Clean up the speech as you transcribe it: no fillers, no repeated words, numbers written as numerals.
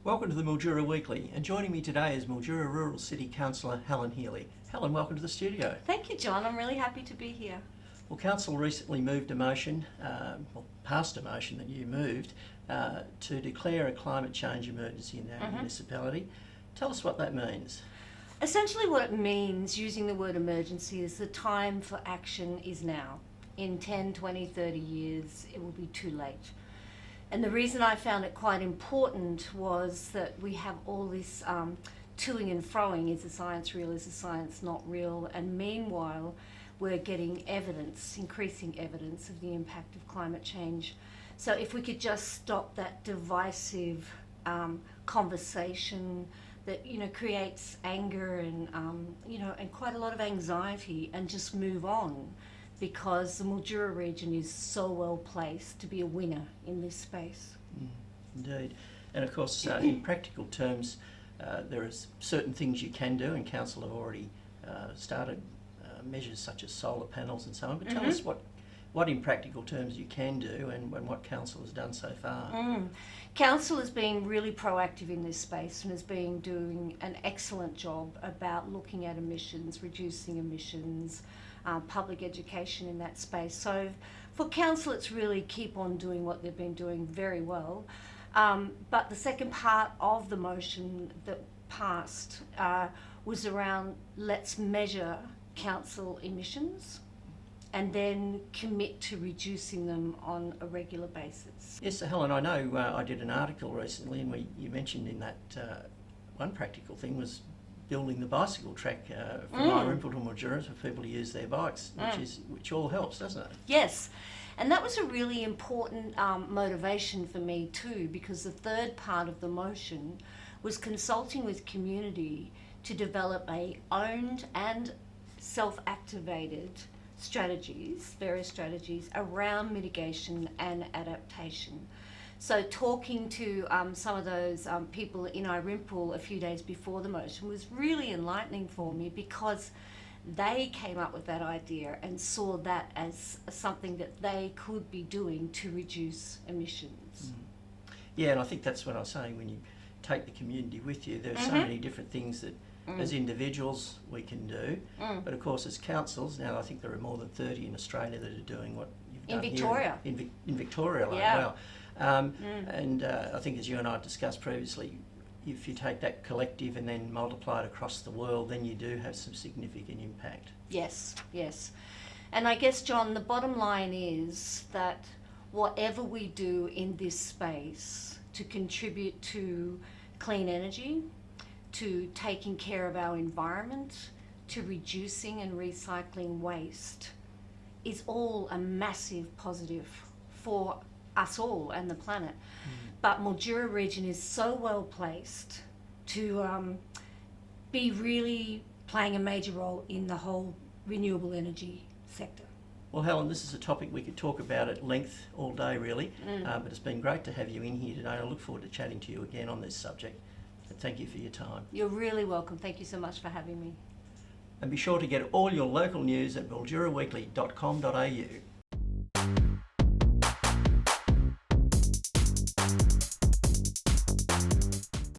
Welcome to the Mildura Weekly, and joining me today is Mildura Rural City Councillor Helen Healy. Helen, welcome to the studio. Thank you, John. I'm really happy to be here. Well, Council recently moved a motion, passed a motion that you moved, to declare a climate change emergency in our municipality. Tell us what that means. Essentially what it means, using the word emergency, is the time for action is now. In 10, 20, 30 years, it will be too late. And the reason I found it quite important was that we have all this toing and froing. Is the science real? Is the science not real? And meanwhile, we're getting evidence, increasing evidence of the impact of climate change. So if we could just stop that divisive conversation that creates anger and and quite a lot of anxiety, and just move on, because the Mildura region is so well placed to be a winner in this space. Indeed. And of course, in practical terms, there are certain things you can do, and Council have already started measures such as solar panels and so on. But tell us what in practical terms you can do, and what Council has done so far. Council has been really proactive in this space and has been doing an excellent job about looking at emissions, reducing emissions, public education in that space. So for Council, it's really keep on doing what they've been doing very well. But the second part of the motion that passed was around let's measure council emissions and then commit to reducing them on a regular basis. Yes, so Helen, I know I did an article recently, and you mentioned in that one practical thing was building the bicycle track from Mildura to Mildura for people to use their bikes, which all helps, doesn't it? Yes, and that was a really important motivation for me too, because the third part of the motion was consulting with community to develop a owned and self-activated various strategies around mitigation and adaptation. So talking to some of those people in Irimpool a few days before the motion was really enlightening for me, because they came up with that idea and saw that as something that they could be doing to reduce emissions. Yeah, and I think that's what I was saying, when you take the community with you, there are so many different things that as individuals we can do, but of course as councils, now I think there are more than 30 in Australia that are doing what you've done in Victoria. Here in Victoria alone. Yeah. Wow. And I think, as you and I discussed previously, if you take that collective and then multiply it across the world, then you do have some significant impact. Yes, yes. And I guess, John, the bottom line is that whatever we do in this space to contribute to clean energy, to taking care of our environment, to reducing and recycling waste, is all a massive positive for us all and the planet. But Mildura region is so well placed to be really playing a major role in the whole renewable energy sector. Well, Helen, this is a topic we could talk about at length all day, really, but it's been great to have you in here today. I look forward to chatting to you again on this subject. But thank you for your time. You're really welcome. Thank you so much for having me. And be sure to get all your local news at milduraweekly.com.au.